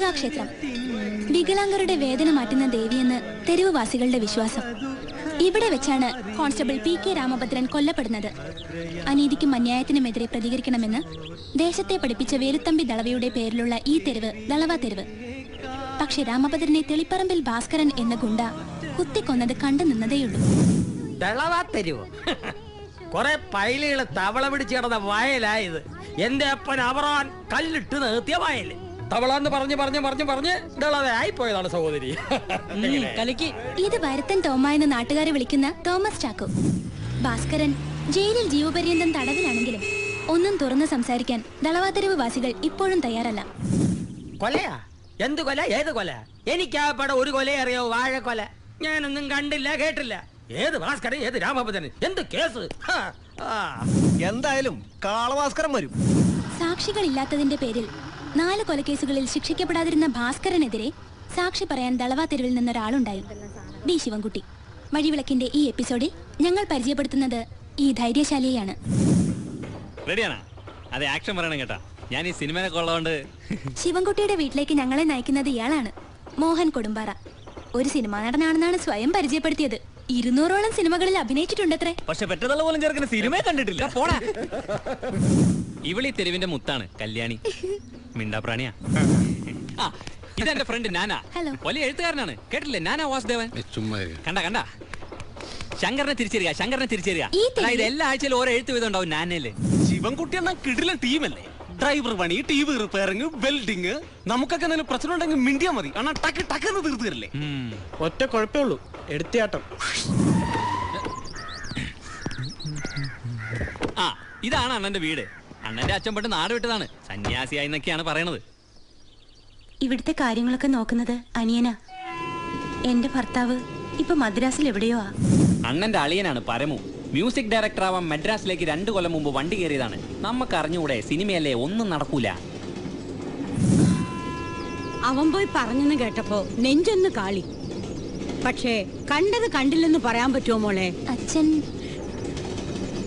ദുർഗാക്ഷേത്രം. വികലാംഗരുടെ വേദന മാറ്റുന്ന ദേവിയെന്ന് തെരുവുവാസികളുടെ വിശ്വാസം. ഇവിടെ വെച്ചാണ് കോൺസ്റ്റബിൾ PK രാമഭദ്രൻ കൊല്ലപ്പെടുന്നത്. അനീതിക്കും അന്യായത്തിനുമെതിരെ പ്രതികരിക്കണമെന്ന് ദേശത്തെ പഠിപ്പിച്ച വേലുത്തമ്പി ദളവയുടെ പേരിലുള്ള ഈ തെരുവ് ദളവ തെരുവ്. പക്ഷെ രാമഭദ്രനെ തെളിപ്പറമ്പിൽ ഭാസ്കരൻ എന്ന ഗുണ്ട കുത്തിക്കൊന്നത് കണ്ടു നിന്നതേയുള്ളൂ. കൊറേ പൈലുകള് തവള പിടിച്ച് കിടന്ന വയലായത്. എന്റെ അപ്പൻ അവറാൻ കല്ലിട്ട് നിർത്തിയ വയല്. തവളാന്ന് പറഞ്ഞ് ദളവയായി പോയതാണ് സഹോദരി. ഇത് വരുത്തൻ തോമ എന്ന് നാട്ടുകാരെ വിളിക്കുന്ന തോമസ് ചാക്കോ. ഭാസ്കരൻ ജയിലിൽ ജീവപര്യന്തം തടവിലാണെങ്കിലും ഒന്നും തുറന്ന് സംസാരിക്കാൻ ദളവാതെരുവ് വാസികൾ ഇപ്പോഴും തയ്യാറല്ല. കൊലയാ? എന്ത് കൊല? ഏത് കൊല? എനിക്കാപ്പടെ ഒരു കൊലയെ അറിയാവൂ, വാഴക്കൊല. ഞാനൊന്നും കണ്ടില്ല, കേട്ടില്ല. ഏത് ഭാസ്കരൻ, ഏത് രാമഭദ്രൻ, എന്ത് കേസ്? എന്തായാലും കാളഭാസ്കരൻ വരും. സാക്ഷികളില്ലാത്തതിന്റെ പേരിൽ 4 കൊലക്കേസുകളിൽ ശിക്ഷിക്കപ്പെടാതിരുന്ന ഭാസ്കരനെതിരെ സാക്ഷി പറയാൻ ദളവാ തെരുവിൽ നിന്നൊരാളുണ്ടായി, B ശിവൻകുട്ടി. വഴിവിളക്കിന്റെ ഈ എപ്പിസോഡിൽ ഞങ്ങൾ പരിചയപ്പെടുത്തുന്നത് ഈ ധൈര്യശാലിയെയാണ്. ഞാൻ ഈ സിനിമയൊക്കെ ഉള്ളതുകൊണ്ട് ശിവൻകുട്ടിയുടെ വീട്ടിലേക്ക് ഞങ്ങളെ നയിക്കുന്നത് ഇയാളാണ്, മോഹൻ കൊടുമ്പാറ. ഒരു സിനിമാ നടനാണെന്നാണ് സ്വയം പരിചയപ്പെടുത്തിയത്. 200ഓളം സിനിമകളിൽ അഭിനയിച്ചിട്ടുണ്ടത്രേ. പക്ഷെ പെറ്റതള്ള പോലും ചേർക്കുന്ന സിനിമയെ കണ്ടിട്ടില്ല. ഇവളി തെരുവിന്റെ മുത്താണ് കല്യാണി. മിണ്ടാപ്രാണിയാ. ഇതെന്റെ ഫ്രണ്ട് നാന. വലിയ എഴുത്തുകാരനാണ്, കേട്ടില്ലേ? നാന വാസുദേവൻ. കണ്ട ശങ്കരനെ തിരിച്ചറിയുക. അതായത് എല്ലാ ആഴ്ചയിലും ഓരോ എഴുത്ത് വീതം ഉണ്ടാവും നാനയില്. ശിവൻകുട്ടി എന്നാ കിടിലൻ ടീമല്ലേ? ഡ്രൈവർ പണി, TV റിപ്പയറിംഗ്, വെൽഡിങ്. നമുക്കൊക്കെ എന്തെങ്കിലും പ്രശ്നം ഉണ്ടെങ്കിൽ മിണ്ടിയാ മതി. അണ്ണാ ടക്കെന്ന് തീർത്തു തരില്ലേ? ഒറ്റ കുഴപ്പമേ ഉള്ളൂ, എടുത്തിയാട്ടം. ഇതാണ് അണ്ണന്റെ വീട്. അണ്ണന്റെ അച്ഛൻ പെട്ട് നാട് വിട്ടതാണ്, സന്യാസിയായി എന്നൊക്കെയാണ് പറയണത്. ഇവിടുത്തെ കാര്യങ്ങളൊക്കെ നോക്കുന്നത് അനിയനാ. എന്റെ ഭർത്താവ് ഇപ്പൊ മദ്രാസിൽ എവിടെയോ. അണ്ണന്റെ അളിയനാണ് പരമു. മ്യൂസിക് ഡയറക്ടർ ആവാൻ മദ്രാസിലേക്ക് 2 കൊല്ലം മുമ്പ് വണ്ടി കയറിയതാണ്. നമുക്ക് അറിഞ്ഞൂടെ, സിനിമയല്ലേ, ഒന്നും നടക്കൂല. അവൻ പോയി പറഞ്ഞെന്ന് കേട്ടപ്പോ നെഞ്ചൊന്ന് കാളി. പക്ഷേ കണ്ടത് കണ്ടില്ലെന്ന് പറയാൻ പറ്റുമോ മോളെ? അച്ഛൻ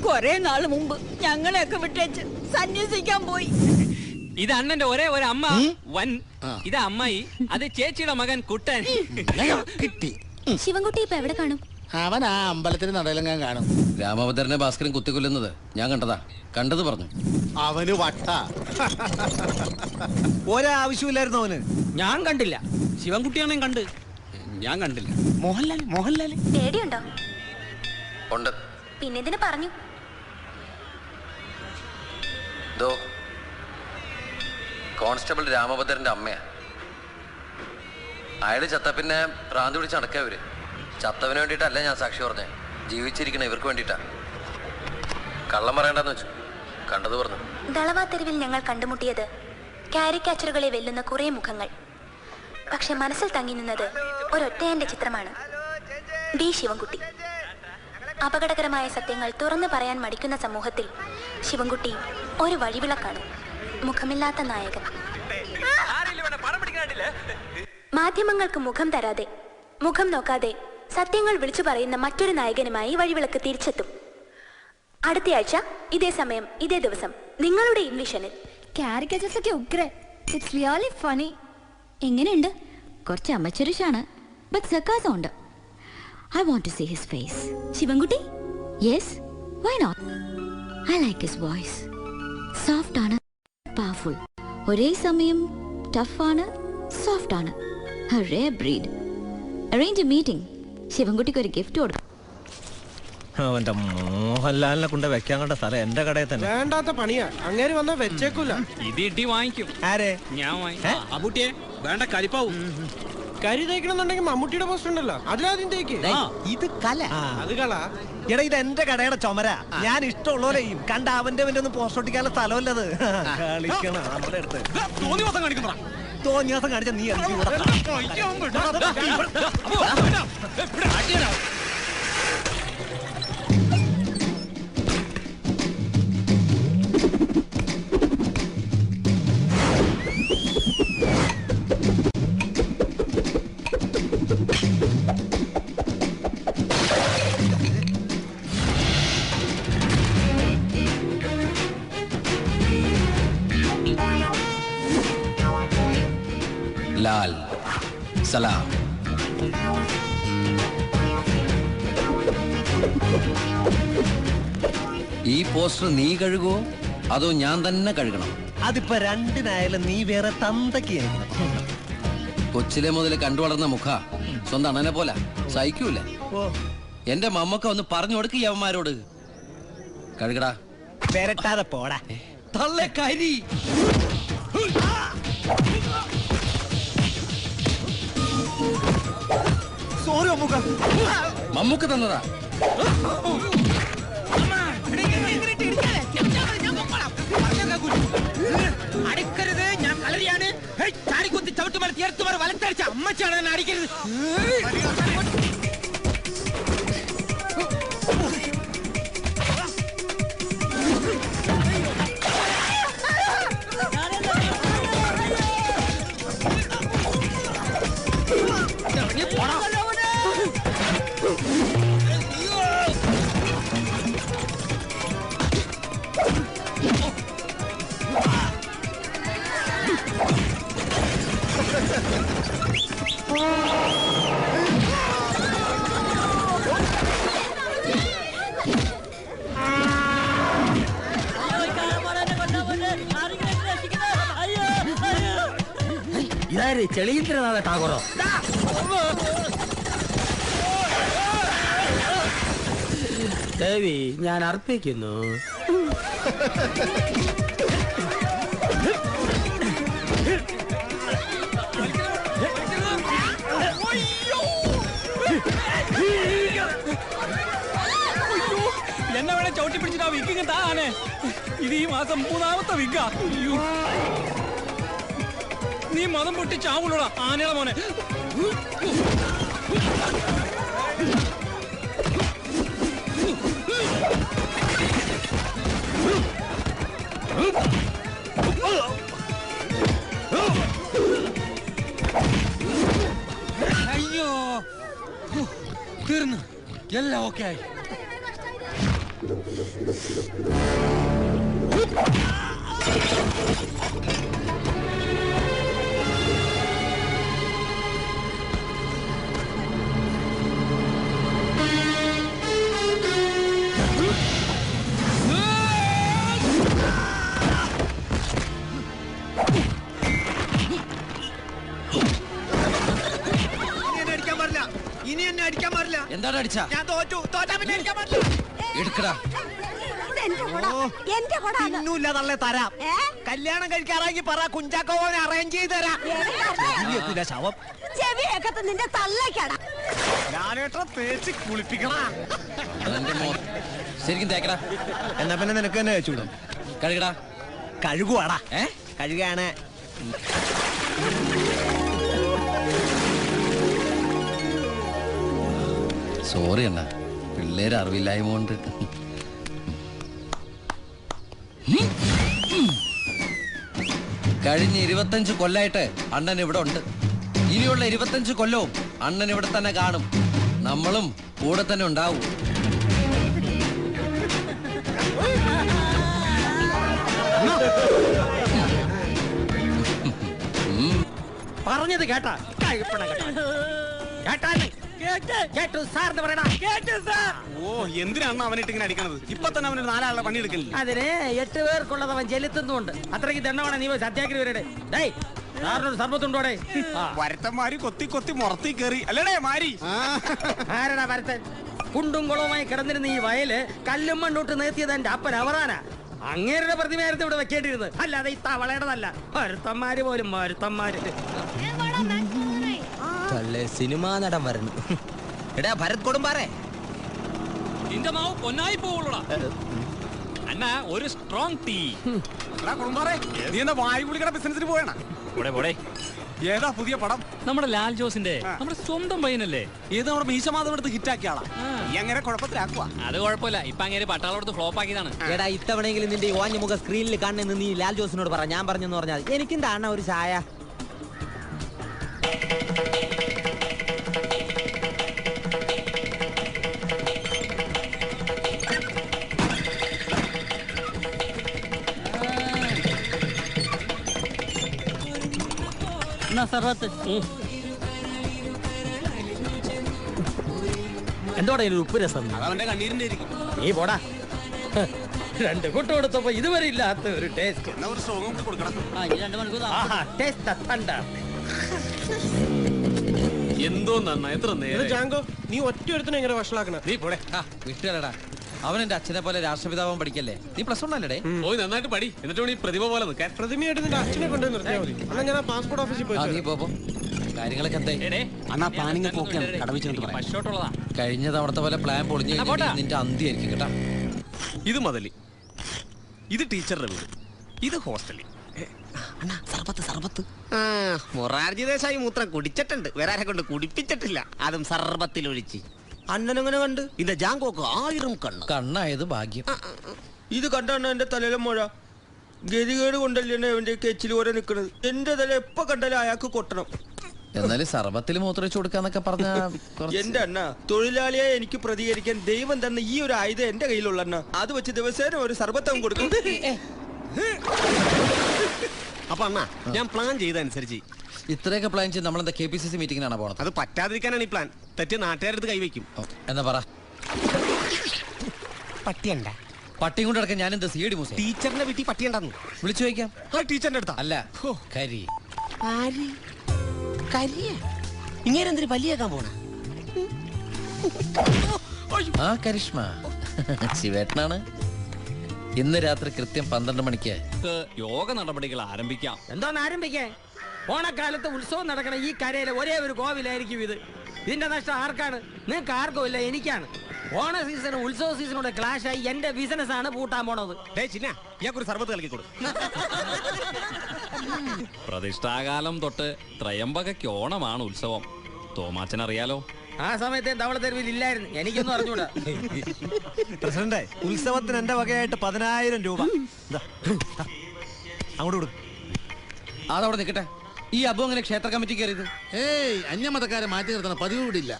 കൊറേ നാള് മുമ്പ് ഞങ്ങളെയൊക്കെ വിട്ടേച്ച് സന്യസിക്കാൻ പോയി. ഇത് അണ്ണന്റെ ഒരേ ഒരു അമ്മ വൻ. ഇത് അമ്മായി, അത് ചേച്ചിയുടെ മകൻ കുട്ടൻ. ശിവൻകുട്ടി ഇപ്പൊ എവിടെ കാണും? അവൻ ആ അമ്പലത്തിന് നടയിലെങ്ങാൻ കാണും. രാമഭദ്രനെ ഭാസ്കരൻ കുത്തിക്കൊല്ലുന്നത് ഞാൻ കണ്ടത് പറഞ്ഞു. അവന് വട്ട. ഒരാവശ്യമില്ലായിരുന്നു അവന്. ഞാൻ കണ്ടില്ല. ശിവൻകുട്ടിയാണെ കണ്ട്. ഞാൻ കണ്ടില്ല. മോഹൻലാൽ പേടിയുണ്ടോ? ഉണ്ട്. പിന്നെന്തിനു പറഞ്ഞു? കോൺസ്റ്റബിൾ രാമഭദ്രന്റെ അമ്മയാ. അയാള് ചത്ത പിന്നെ ഭ്രാന്ത് പിടിച്ച് നടക്കവര്. ചത്തവന് വേണ്ടിയിട്ടല്ല ഞാൻ സാക്ഷി പറഞ്ഞേ, ജീവിച്ചിരിക്കണ ഇവർക്ക് വേണ്ടിയിട്ടാ. കള്ളം പറയണ്ടെന്ന് വെച്ചു, കണ്ടത് പറഞ്ഞു. ദളവാ തെരുവിൽ ഞങ്ങൾ കണ്ടുമുട്ടിയത് കാരിക്കാച്ചറുകളെ വെല്ലുന്ന കുറെ മുഖങ്ങൾ. പക്ഷെ മനസ്സിൽ തങ്ങി നിന്നത് ഒരൊറ്റയന്റെ ചിത്രമാണ്, B ശിവൻകുട്ടി. അപകടകരമായ സത്യങ്ങൾ തുറന്നു പറയാൻ മടിക്കുന്ന സമൂഹത്തിൽ ശിവൻകുട്ടി ഒരു വഴിവിളക്കാണ്, മുഖമില്ലാത്ത നായകൻ. മാധ്യമങ്ങൾക്ക് മുഖം തരാതെ, മുഖം നോക്കാതെ സത്യങ്ങൾ വിളിച്ചു പറയുന്ന മറ്റൊരു നായകനുമായി വഴിവിളക്ക് തിരിച്ചെത്തും. അടുത്തയാഴ്ച ഇതേ സമയം ഇതേ ദിവസം നിങ്ങളുടെ ഇൻവിഷനിൽ. കാരിക്കേച്ചേഴ്സ് ഒക്കെ ഉഗ്രൻ. It's really funny. എങ്ങനെയുണ്ട്? കുറച്ച് അമച്ചറിഷാണ്, ബട്ട് സർക്കാസം ഉണ്ട്. I want to see his face. Sivankutty? Yes, why not? I like his voice. Soft ആണ്, പവർഫുൾ. ഒരേ സമയം ടഫ് ആണ്, സോഫ്റ്റ് ആണ്. A rare breed. Arrange a meeting. ശിവൻകുട്ടിക്ക് ഒരു ഗിഫ്റ്റ് കൊടുക്കും. അവന്റെ മോഹൻലാലിനെ കൊണ്ട് വെക്കാൻ കണ്ട സ്ഥലം എന്റെ കടയിൽ തന്നെ. വേണ്ടാത്ത പണിയാ, അങ്ങേര് വന്നാ വെച്ചേക്കൂല. ഇത് ഇട്ടി വാങ്ങിക്കും. ആരെ? ഞാൻ വാങ്ങിക്കും. വേണ്ട കരിപ്പാവും. കരി തേക്കണമെന്നുണ്ടെങ്കിൽ മമ്മൂട്ടിയുടെ പോസ്റ്റ് ഉണ്ടല്ലോ, അതിലാദ്യം തേക്ക്. ഇത് കല. അത് കള. എടാ, ഇത് എന്റെ കടയുടെ ചുമര. ഞാൻ ഇഷ്ടമുള്ളവരെയും കണ്ട അവന്റെ ഒന്നും പോസ്റ്റ് ഒട്ടിക്കാനുള്ള സ്ഥലമല്ലത്. കളിക്കണം നമ്മുടെ അടുത്ത്. തോന്നിയാസം കാണിച്ച നീ സലാം. ഈ പോസ്റ്റർ നീ കഴുകുവോ അതോ ഞാൻ തന്നെ കഴുകണം? അതിപ്പോ രണ്ടിനായാലും നീ വേറെ തന്തയ്ക്ക് കൊച്ചിലെ മുതൽ കണ്ടുവളർന്ന മുഖ സ്വന്തം അണ്ണനെ പോലെ സഹിക്കൂല. എന്റെ മമ്മക്ക ഒന്ന് പറഞ്ഞു കൊടുക്ക് യവന്മാരോട്. കഴുകടാ. പെരട്ടാതെ പോടാ. തള്ളെ കരി. സോറി മമ്മൂക്ക് തന്നതാ. അടിക്കരുത്, ഞാൻ കളരിയാണ്. ചാടിക്കുത്തി ചവിട്ടുമാർ തീർത്തുമാർ വലത്തടിച്ച അമ്മച്ചാണ് എന്നെ അടിക്കരുത്. ഇതാര് ചെളീന്ദ്രനാഥ ടാഗോറോ? ദേവി, ഞാൻ അർപ്പിക്കുന്നു. എന്നെ വേണേ ചവിട്ടി പിടിച്ചിട്ട് ആ വിക്കിങ് താനെ. ഇത് ഈ മാസം 3ാമത്തെ വിക്കാ. നീ മതം പൊട്ടി ചാവുള്ളൂടാ ആനയുടെ മോനെ. അയ്യോ, തീർന്നു. എല്ലാം ഓക്കെ ആയി. ഇനി എന്നെ അടിക്കാൻ പാടില്ല. എന്താണ് അടിച്ച? ഞാൻ തോറ്റു. തോറ്റാ പിന്നെ അടിക്കാൻ പാടില്ല. എടുക്കടാ. ഇന്നുമില്ല തള്ളെ തരാം. കല്യാണം കഴിക്കാറാക്കി പറ, കുഞ്ചാക്കോനെ അറേഞ്ച് ചെയ്ത് തരാം. ശവം നിന്റെ തള്ളക്കട ഞാനേട്ടാ തേച്ച് കുളിപ്പിക്കണ. ശരിക്കും തേക്കടാ. എന്നാ പിന്നെ നിനക്ക് തന്നെ വെച്ചുവിടും. കഴുകടാ. കഴുകുവാടാ. കഴുകാണ്. സോറി അണ്ണ, പിള്ളേര് അറിവില്ലായ്മ കൊണ്ട്. കഴിഞ്ഞ 25 കൊല്ലായിട്ട് അണ്ണൻ ഇവിടെ ഉണ്ട്. ഇനിയുള്ള 25 കൊല്ലവും അണ്ണൻ ഇവിടെ തന്നെ കാണും. നമ്മളും കൂടെ തന്നെ ഉണ്ടാവും. പറഞ്ഞത് കേട്ടാ? ഓ, എന്തിനാണ് അവനിട്ട് ഇങ്ങനെ അടിക്കണത്? ഇപ്പൊ തന്നെ അവന് 4 പണി എടുക്കണില്ല. അതിന് 8 പേർക്കുള്ളത് അവൻ ചെലുത്തുന്നുണ്ട്. അത്രയ്ക്ക് ദണ്ണമാണ്. നീ സത്യാഗ്രഹി വരട്ടെ. സാറിനൊരു സർബത്തുണ്ടോടെ? വരത്തന്മാര് കൊത്തി കൊത്തി മുറത്തി കയറി അല്ലേടേ മാരി. ആരടാ വരത്തൻ? കുണ്ടും കുളവുമായി കിടന്നിരുന്ന ഈ വയല് കല്ലും മണ്ണോട്ട് നിർത്തിയത് എന്റെ അപ്പൻ അവറാന. അങ്ങേരുടെ പ്രതിമയായിരുന്നു ഇവിടെ വെക്കേണ്ടിരുന്നത്, അല്ലാതെ ഈ തവളയുടെതല്ല. മരുത്തന്മാര് പോലും മരുത്തന്മാര്. സിനിമാ നടൻ വരുന്നു. എടാ ഭരത് കൊടുമ്പാറേ, നിന്റെ മാവ് പൊന്നായി പോവുള്ളൂടാ. അണ്ണ ഒരു സ്ട്രോങ് ടീ. കൊടുമ്പാറേ, നീ എന്താ വായുകുളിക്കട ബിസിനസിന് പോയണ? ഏതാ പുതിയ പടം? നമ്മുടെ ലാൽ ജോസിന്റെ, നമ്മുടെ സ്വന്തം പയ്യനല്ലേ. ഏത് നമ്മുടെ മീശമാധവൻ എടുത്ത് ഹിറ്റാക്കിയ ആളാ. നീ അങ്ങനെ കുഴപ്പത്തിലാക്കുക. അത് കുഴപ്പമില്ല. ഇപ്പൊ അങ്ങനെ പട്ടാളോടത്ത് ഫ്ലോപ്പ് ആക്കിയതാണ്. എടാ ഇത്തവണെങ്കിലും നിന്റെ ഓഞ്ഞ മുഖ സ്ക്രീനിൽ കാണുന്നെന്ന് നീ ലാൽ ജോസിനോട് പറ. ഞാൻ പറഞ്ഞെന്ന് പറഞ്ഞാൽ എനിക്കും താണ ഒരു ചായ. സർവത്ത് എന്തോടെ ഉപ്പ് രസം അവന്റെ കണ്ണീരിന്റെ ആയിരിക്കും. നീ പോടാ. രണ്ട് കൂട്ട് കൊടുത്തപ്പോ ഇതുവരെ ഇല്ലാത്ത ഒരു ടേസ്റ്റ്. എന്തോ നന്നാ എത്ര നേരം ജാങ്കോ നീ ഒറ്റ ഒരുത്തനെ എങ്ങനെ വഷളാക്കണ? നീ പോടെ. വിട്ടുകളടാ, അവൻ എന്റെ അച്ഛനെ പോലെ രാഷ്ട്രപിതാവാൻ പഠിക്കല്ലേ. നീ പ്ലസ് 1 അല്ലേ? പോയി നന്നായിട്ട് പടി, എന്നിട്ട് നീ പ്രതിഭ പോലെ നിൽക്കാൻ. പ്രതിമയായിട്ട് നിന്റെ അച്ഛനെ കൊണ്ടുപോയി നിർത്തിയാൽ മതി. അല്ല ഞാൻ പാസ്പോർട്ട് ഓഫീസിൽ പോയി. നീ പോ. കാര്യങ്ങളൊക്കെ എന്തായി? അണ്ണാ പ്ലാനിങ് പോക്കെയാണ്, കടവിച്ചു പശോട്ടുള്ളതാ. കഴിഞ്ഞ തവണത്തെ പോലെ പ്ലാൻ പൊളിഞ്ഞു കഴിഞ്ഞാൽ നിന്റെ അന്തിയായിരിക്കും കേട്ടാ. ഇത് മതലി, ഇത് ടീച്ചറുടെ വീട്, ഇത് ഹോസ്റ്റലിൽ. മൊറാർജി ദേശായി മൂത്രം കുടിച്ചിട്ടുണ്ട്, വേറെ കൊണ്ട് കുടിപ്പിച്ചിട്ടില്ല, അതും സർബത്തിലൊഴിച്ച്. അണ്ണനങ്ങനെ കണ്ട് ഇന്റെ ജാങ്കോക്ക് 1000 കണ്ണ്. കണ്ണായത് ഭാഗ്യം. ഇത് കണ്ടാണ് എന്റെ തലയിലെ മുഴ. ഗതികേട് കൊണ്ടല്ലേ അവന്റെ കെച്ചിൽ ഓരോ നിക്കണത്. എന്റെ തല എപ്പോ കണ്ടാലും അയാൾക്ക് കൊട്ടണം. എന്നാലും സർബത്തിൽ മൂത്രയിച്ചു കൊടുക്കാന്നൊക്കെ പറഞ്ഞ എന്റെ അണ്ണ, തൊഴിലാളിയെ എനിക്ക് പ്രതികരിക്കാൻ ദൈവം തന്ന ഈ ഒരു ആയുധം എന്റെ കയ്യിലുള്ള അണ്ണ. അത് വെച്ച് ദിവസേന ഒരു സർബത്തം കൊടുക്കും. അപ്പൊ അണ്ണാ, ഞാൻ പ്ലാൻ ചെയ്തനുസരിച്ച് ഇത്രയൊക്കെ പ്ലാൻ ചെയ്ത് നമ്മളെന്താ KPCC മീറ്റിംഗിനാണ് പോണത്? അത് പറ്റാതിരിക്കാനാണ് ഈ പ്ലാൻ. തെറ്റ് നാട്ടുകാരെടുത്ത് കൈവയ്ക്കും. എന്നാ പറ. പട്ടിയണ്ട, പട്ടിയും കൊണ്ട് നടക്കാൻ ഞാനെന്താ CID മൂസ? ടീച്ചറിന്റെ വീട്ടിൽ പട്ടിയുണ്ടെന്ന് വിളിച്ചു ചോദിക്കാം. ആ ടീച്ചറിന്റെ അടുത്താ. അല്ല, കരി. ഇങ്ങനെന്തിന് പല്ലിയേക്കാൻ പോണ? ആ കരിഷ്മ ശിവേട്ടനാണ്. ഇന്ന് രാത്രി കൃത്യം 12 മണിക്ക് യോഗ നടപടികൾ ആരംഭിക്കാം. എന്തോന്ന് ആരംഭിക്കേ? ഓണക്കാലത്ത് ഉത്സവം നടക്കണ ഈ കരയിലെ ഒരേ ഒരു കോവിലായിരിക്കും ഇത്. ഇതിന്റെ നഷ്ടം ആർക്കാണ്? നിങ്ങൾക്ക് ആർക്കും ഇല്ല, എനിക്കാണ്. ഓണ സീസൺ ഉത്സവ സീസണോടെ ക്ലാഷ് ആയി എന്റെ ബിസിനസ് ആണ് പൂട്ടാൻ പോണത്. ഇയാൾക്കൊരു സർബത്ത് കളിക്കൂടും. പ്രതിഷ്ഠാകാലം തൊട്ട് ത്രയംബകയ്ക്ക് ഓണമാണ് ഉത്സവം. തോമാച്ചൻ അറിയാലോ. ആ സമയത്ത് ധവളത്തെരുവിൽ ഇല്ലായിരുന്നു, എനിക്കൊന്നും അറിഞ്ഞൂടാ. പ്രസിഡന്റ്, ഉത്സവത്തിന് എന്റെ വകയായിട്ട് 10000 രൂപ അങ്ങോട്ട് കൊടുക്കും. അതവിടെ നിൽക്കട്ടെ. ഈ അബു അങ്ങനെ ക്ഷേത്ര കമ്മിറ്റി കയറിയത്? അന്യമതക്കാരെ മാറ്റി നിർത്തണ പതിവ് കൂടിയില്ല.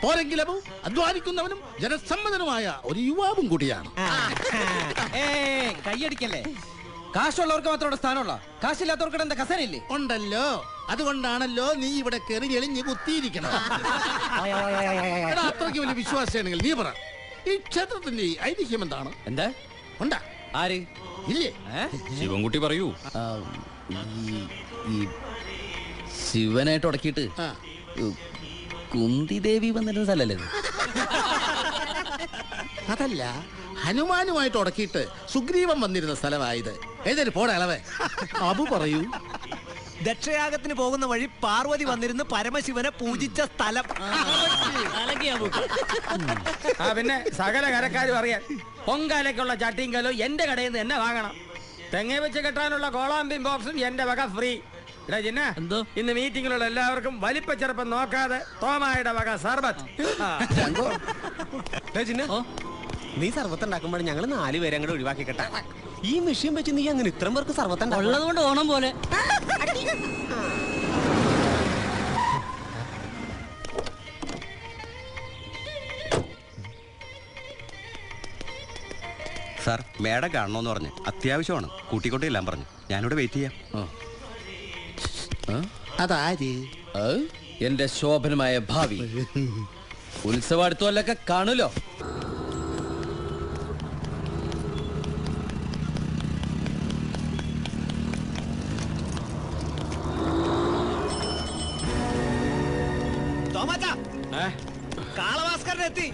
പോരെങ്കിലും അധ്വാനിക്കുന്നവനും ജനസമ്മതനുമായ ഒരു യുവാവും കൂടിയാണ്. കൈയടിക്കല്ലേ. കാശുള്ളവർക്ക് മാത്രം സ്ഥാനമുള്ള, കാശില്ലാത്തവർക്ക് എന്താ കസേരയില്ലേ? ഉണ്ടല്ലോ, അതുകൊണ്ടാണല്ലോ നീ ഇവിടെ കയറി എളിഞ്ഞ് കുത്തിയിരിക്കണം. അത്രയ്ക്ക് വലിയ വിശ്വാസിയാണെങ്കിൽ നീ പറ, ഈ ക്ഷേത്രത്തിന്റെ ഐതിഹ്യം എന്താണ്? എന്താ ഉണ്ടാ? ആര്? ഇല്ലേ? ശിവൻകുട്ടി പറയൂ. ഈ ശിവനായിട്ട് ഉടക്കിയിട്ട് കുന്തി ദേവി വന്നിരുന്ന സ്ഥലല്ലേ? അതല്ല, ഹനുമാനുമായിട്ട് ഉടക്കിയിട്ട് സുഗ്രീവൻ വന്നിരുന്ന സ്ഥലമായത്. ഏതൊരു പോടെ അളവേ. അബു പറയൂ. ദക്ഷയാഗത്തിന് പോകുന്ന വഴി പാർവതി വന്നിരുന്ന് പരമശിവനെ പൂജിച്ച സ്ഥലം. പിന്നെ സകല കരക്കാരും അറിയാൻ പൊങ്കാലയ്ക്കുള്ള ചട്ടിയും കലോ എന്റെ കടയിൽ നിന്ന് എന്നെ വാങ്ങണം. തെങ്ങ വെച്ച് കെട്ടാനുള്ള കോളാമ്പിൻ ബോക്സും എന്റെ വക ഫ്രീ. എന്തോ ഇന്ന് മീറ്റിംഗിലുള്ള എല്ലാവർക്കും വലിപ്പ ചെറുപ്പം നോക്കാതെ തോമായുടെ വക സർബത്ത്. നീ സർവത്ത് ഉണ്ടാക്കുമ്പോൾ ഞങ്ങൾ 4 പേരെ അങ്ങോട്ട് ഒഴിവാക്കി കേട്ടാ. ഈ മെഷീൻ വെച്ച് നീ അങ്ങനെ ഇത്രയും പേർക്ക് സർവത്ത് ഉള്ളത് കൊണ്ട് ഓണം പോലെ. സാർ, മേഡം കാണണമെന്ന് പറഞ്ഞു. അത്യാവശ്യമാണ്, കൂട്ടിക്കൊണ്ടേല്ലാം പറഞ്ഞു. ഞാനിവിടെ വെയിറ്റ് ചെയ്യാം. അതാര്? എന്റെ ശോഭനമായ ഭാവി. ഉത്സവാടുത്തോലൊക്കെ കാണുമല്ലോ. കാളഭാസ്കരനെത്തി.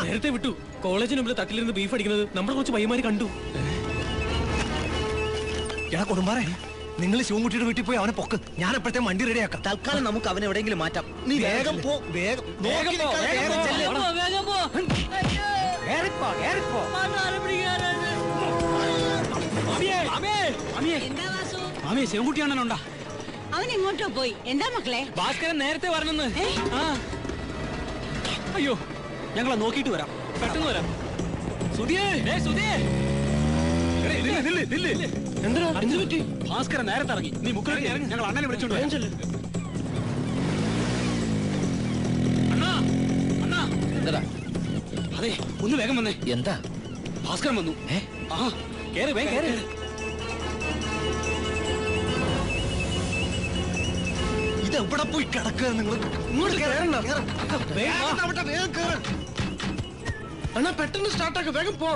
നേരത്തെ വിട്ടു. കോളേജിന് മുമ്പിൽ തട്ടിലിരുന്ന് ബീഫ് അടിക്കുന്നത് നമ്മുടെ കുറച്ച് പയ്യന്മാര് കണ്ടു. എടാ കൊടുമ്പാറേ, നിങ്ങൾ ശിവൻകുട്ടിയുടെ വീട്ടിൽ പോയി അവനെ പൊക്ക്. ഞാൻ എപ്പോഴത്തെ വണ്ടി റെഡിയാക്കാം. തൽക്കാലം നമുക്ക് അവനെ എവിടെയെങ്കിലും മാറ്റാം. നീ വേഗം പോ, വേഗം ശിവൻകുട്ടിയാണോണ്ടാ? അവൻ എങ്ങോട്ടോ പോയി. എന്താ മക്കളെ? ഭാസ്കരൻ നേരത്തെ വരണമെന്ന്. അയ്യോ, ഞങ്ങളെ നോക്കിയിട്ട് വരാം. പെട്ടെന്ന് വരാം. ഭാസ്കരൻ നേരത്തെ ഇറങ്ങി. നീ മുക്കിൽ ഞങ്ങൾ അണ്ണനെ വിളിച്ചോണ്ട് വരാം. അതെ, ഒന്ന് വേഗം വന്നേ. എന്താ? ഭാസ്കരൻ വന്നു. കേറ് വേഗം കേറ്. ഇത് എവിടെ പോയി കിടക്കുക? നിങ്ങൾ ഇങ്ങോട്ട് കേറണ്ട. വേഗം കേറ്. അണ്ണാ പെട്ടെന്ന് സ്റ്റാർട്ടാക്ക്, വേഗം പോ.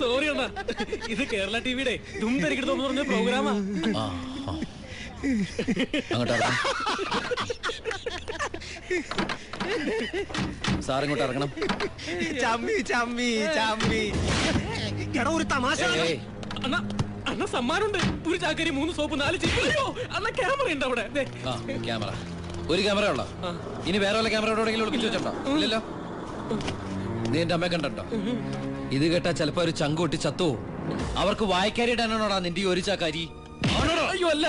സോറി അണ്ണാ, ഇത് കേരള ടിവിയുടെ തുമ്പരിക്കണമെന്ന് പറഞ്ഞ പ്രോഗ്രാമാ. സാറിങ്ങോട്ട് ഇറങ്ങണം. ചമ്മി ചമ്മി ചമ്മി. എടാ ഒരു തമാശ. അണ്ണാ അണ്ണ സമ്മാനമുണ്ട്. ഒരു ചാക്കരി 3 സോപ്പ് 4 ചിരിയോ. അണ്ണ ക്യാമറ ഉണ്ട് അവിടെ. ക്യാമറ ഒരു ക്യാമറ ഉള്ള. ഇനി വേറെ വല്ല ക്യാമറ എവിടെയെങ്കിലും ഒളിപ്പിച്ചു വെച്ചോ? ഇല്ലല്ലോ. നീ എന്റെ അമ്മയെ കണ്ടോ? ഇത് കേട്ടാ ചിലപ്പോ ഒരു ചങ്കൂട്ടി ചത്തോ. അവർക്ക് വായിക്കാരിടാനാണോടാ നിന്റെ ഈ ഒരു ചാക്കാരി? അയ്യോ അല്ല,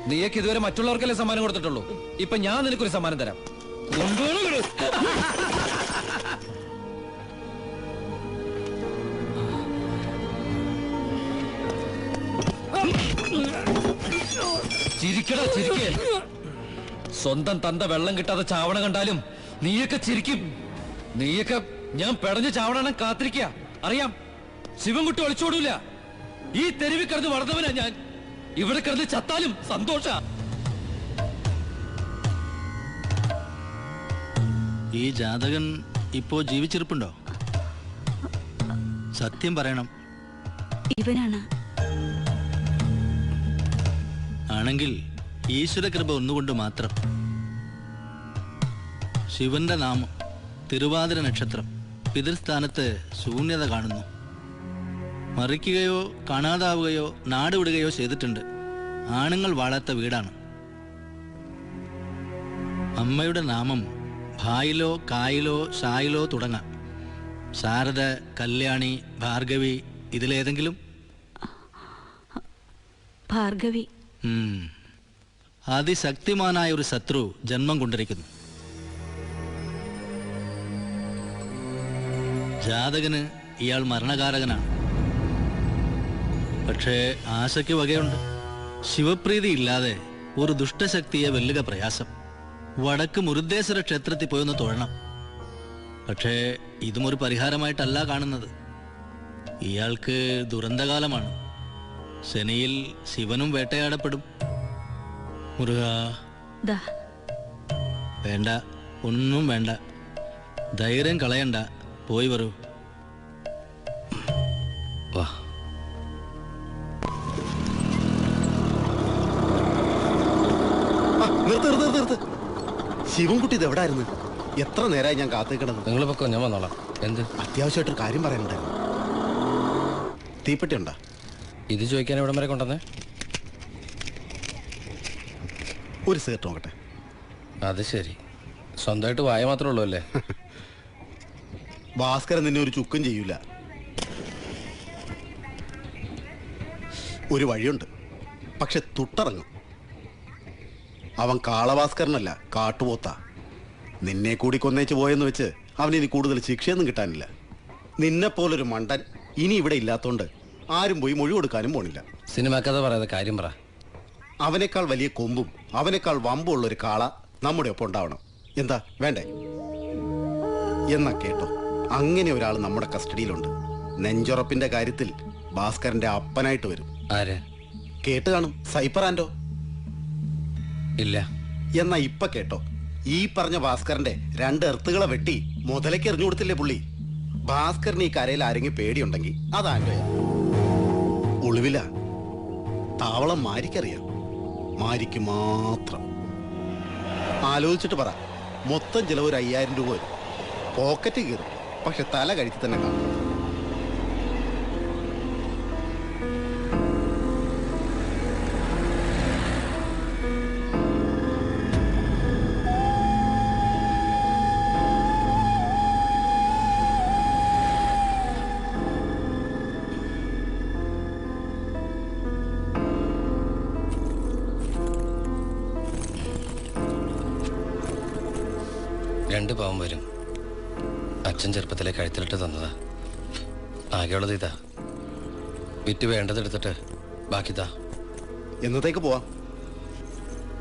നീയൊക്കെ ഇതുവരെ മറ്റുള്ളവർക്കല്ലേ സമ്മാനം കൊടുത്തിട്ടുള്ളൂ. ഇപ്പൊ ഞാൻ നിനക്കൊരു സമ്മാനം തരാം. ചിരിക്കടാ ചിരിക്കേ. സ്വന്തം തന്ത വെള്ളം കിട്ടാതെ ചാവണ കണ്ടാലും നീയൊക്കെ ചിരിക്കും. നീയൊക്കെ ഞാൻ പെടഞ്ഞ് ചാവണം കാത്തിരിക്കുക. അറിയാം, ശിവൻകുട്ടി ഒളിച്ചോടൂല. ഈ തെരുവിൽ കിടന്ന് വളർന്നവനാ ഞാൻ. ഇവിടെ കിടന്ന് ചത്താലും സന്തോഷ. ഈ ജാതകൻ ഇപ്പോ ജീവിച്ചിരിപ്പുണ്ടോ? സത്യം പറയണം. ഇവനാണ്. ആണെങ്കിൽ ഈശ്വര കൃപ ഒന്നുകൊണ്ട് മാത്രം. ശിവന്റെ നാമം, തിരുവാതിര നക്ഷത്രം, പിതൃസ്ഥാനത്ത് ശൂന്യത കാണുന്നു. മറിക്കുകയോ കാണാതാവുകയോ നാടുവിടുകയോ ചെയ്തിട്ടുണ്ട്. ആണുങ്ങൾ വാഴാത്ത വീടാണ്. അമ്മയുടെ നാമം ഭായിലോ കായിലോ ഷായിലോ തുടങ്ങാം. ശാരദ, കല്യാണി, ഭാർഗവി, ഇതിലേതെങ്കിലും? ഭാർഗവി. അതിശക്തിമാനായ ഒരു ശത്രു ജന്മം കൊണ്ടിരിക്കുന്നു. ജാതകന് ഇയാൾ മരണകാരകനാണ്. പക്ഷേ ആശയ്ക്ക് വകയുണ്ട്. ശിവപ്രീതി ഇല്ലാതെ ഒരു ദുഷ്ടശക്തിയെ വെല്ലുക പ്രയാസം. വടക്ക് മുരുദ്ദേശ്വര ക്ഷേത്രത്തിൽ പോയൊന്ന് തൊഴണം. പക്ഷേ ഇതും ഒരു പരിഹാരമായിട്ടല്ല കാണുന്നത്. ഇയാൾക്ക് ദുരന്തകാലമാണ്. ശനിയിൽ ശിവനും വേട്ടയാടപ്പെടും. മുരുക. വേണ്ട, ഒന്നും വേണ്ട. ധൈര്യം കളയണ്ട, പോയി വരൂ. വാ. നിർത്ത്. ശിവൻകുട്ടി ഇത് എവിടായിരുന്നു? എത്ര നേരമായി ഞാൻ കാത്തിരിക്കണത്. നിങ്ങൾ പൊക്കോ, ഞാൻ വന്നോളാം. എന്ത് അത്യാവശ്യമായിട്ടൊരു കാര്യം പറയാനുണ്ടായിരുന്നു. തീപ്പെട്ടി ഉണ്ടോ? ഇത് ചോദിക്കാൻ എവിടം വരെ കൊണ്ടുവന്നേ? ഒരു സിഗരറ്റ് നോക്കട്ടെ. അത് ശരി, സ്വന്തമായിട്ട് വായ മാത്രമേ ഉള്ളൂ അല്ലേ? ഭാസ്കരൻ നിന്നെ ഒരു ചുക്കും ചെയ്യൂല. ഒരു വഴിയുണ്ട്, പക്ഷെ തുട്ടറങ്ങും. അവൻ കാളഭാസ്കരനല്ല, കാട്ടുപോത്താ. നിന്നെ കൂടി കൊന്നേച്ച് പോയെന്ന് വെച്ച് അവനിനി കൂടുതൽ ശിക്ഷയൊന്നും കിട്ടാനില്ല. നിന്നെപ്പോലൊരു മണ്ടൻ ഇനി ഇവിടെ ഇല്ലാത്തോണ്ട് ആരും പോയി മൊഴി കൊടുക്കാനും പോണില്ല. സിനിമ കഥ പറയാതെ കാര്യം പറ. അവനേക്കാൾ വലിയ കൊമ്പും അവനേക്കാൾ വമ്പും ഉള്ളൊരു കാള നമ്മുടെ ഒപ്പം ഉണ്ടാവണം. എന്താ വേണ്ടേ? എന്നാ കേട്ടോ, അങ്ങനെ ഒരാൾ നമ്മുടെ കസ്റ്റഡിയിലുണ്ട്. നെഞ്ചുറപ്പിന്റെ കാര്യത്തിൽ ഭാസ്കരന്റെ അപ്പനായിട്ട് വരും. ആര്? കേട്ട് കാണും, സൈപ്പർ ആൻഡോ. ഇല്ല. എന്നാ ഇപ്പൊ കേട്ടോ, ഈ പറഞ്ഞ ഭാസ്കരന്റെ 2 എർത്തുകളെ വെട്ടി മുതലേക്ക് എറിഞ്ഞു കൊടുത്തില്ലേ പുള്ളി. ഭാസ്കരന് ഈ കരയിൽ ആരെങ്കിലും പേടിയുണ്ടെങ്കിൽ അത് ആൻഡോയാ. ഒളിവില. താവളം മാരിക്കറിയാം, മാരിക്ക് മാത്രം. ആലോചിച്ചിട്ട് പറ. മൊത്തം ചിലവ് ഒരു 5000 രൂപ വരും. പോക്കറ്റ് കീറും, പക്ഷെ തല കഴിച്ച് തന്നെ കാണും. രണ്ട് പവൻ വരും. അച്ഛൻ ചെറുപ്പത്തിലെ കഴുത്തിലിട്ട് തന്നതാ. ആകെയുള്ളത് ഇതാ. വിറ്റ് വേണ്ടതെടുത്തിട്ട് ബാക്കിതാ. എന്നത്തേക്ക് പോവാം?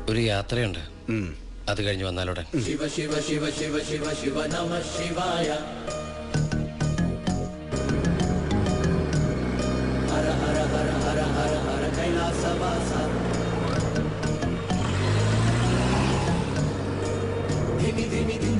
ഒരു യാത്രയുണ്ട്, അത് കഴിഞ്ഞ് വന്നാലുടൻ. ശിവ ശിവ ശിവ ശിവ ശിവ ശിവ നമ ശിവായ. ഹര ഹര ഹര ഹര ഹര ഹര കൈലാസവാസ. ധിമി ധിമി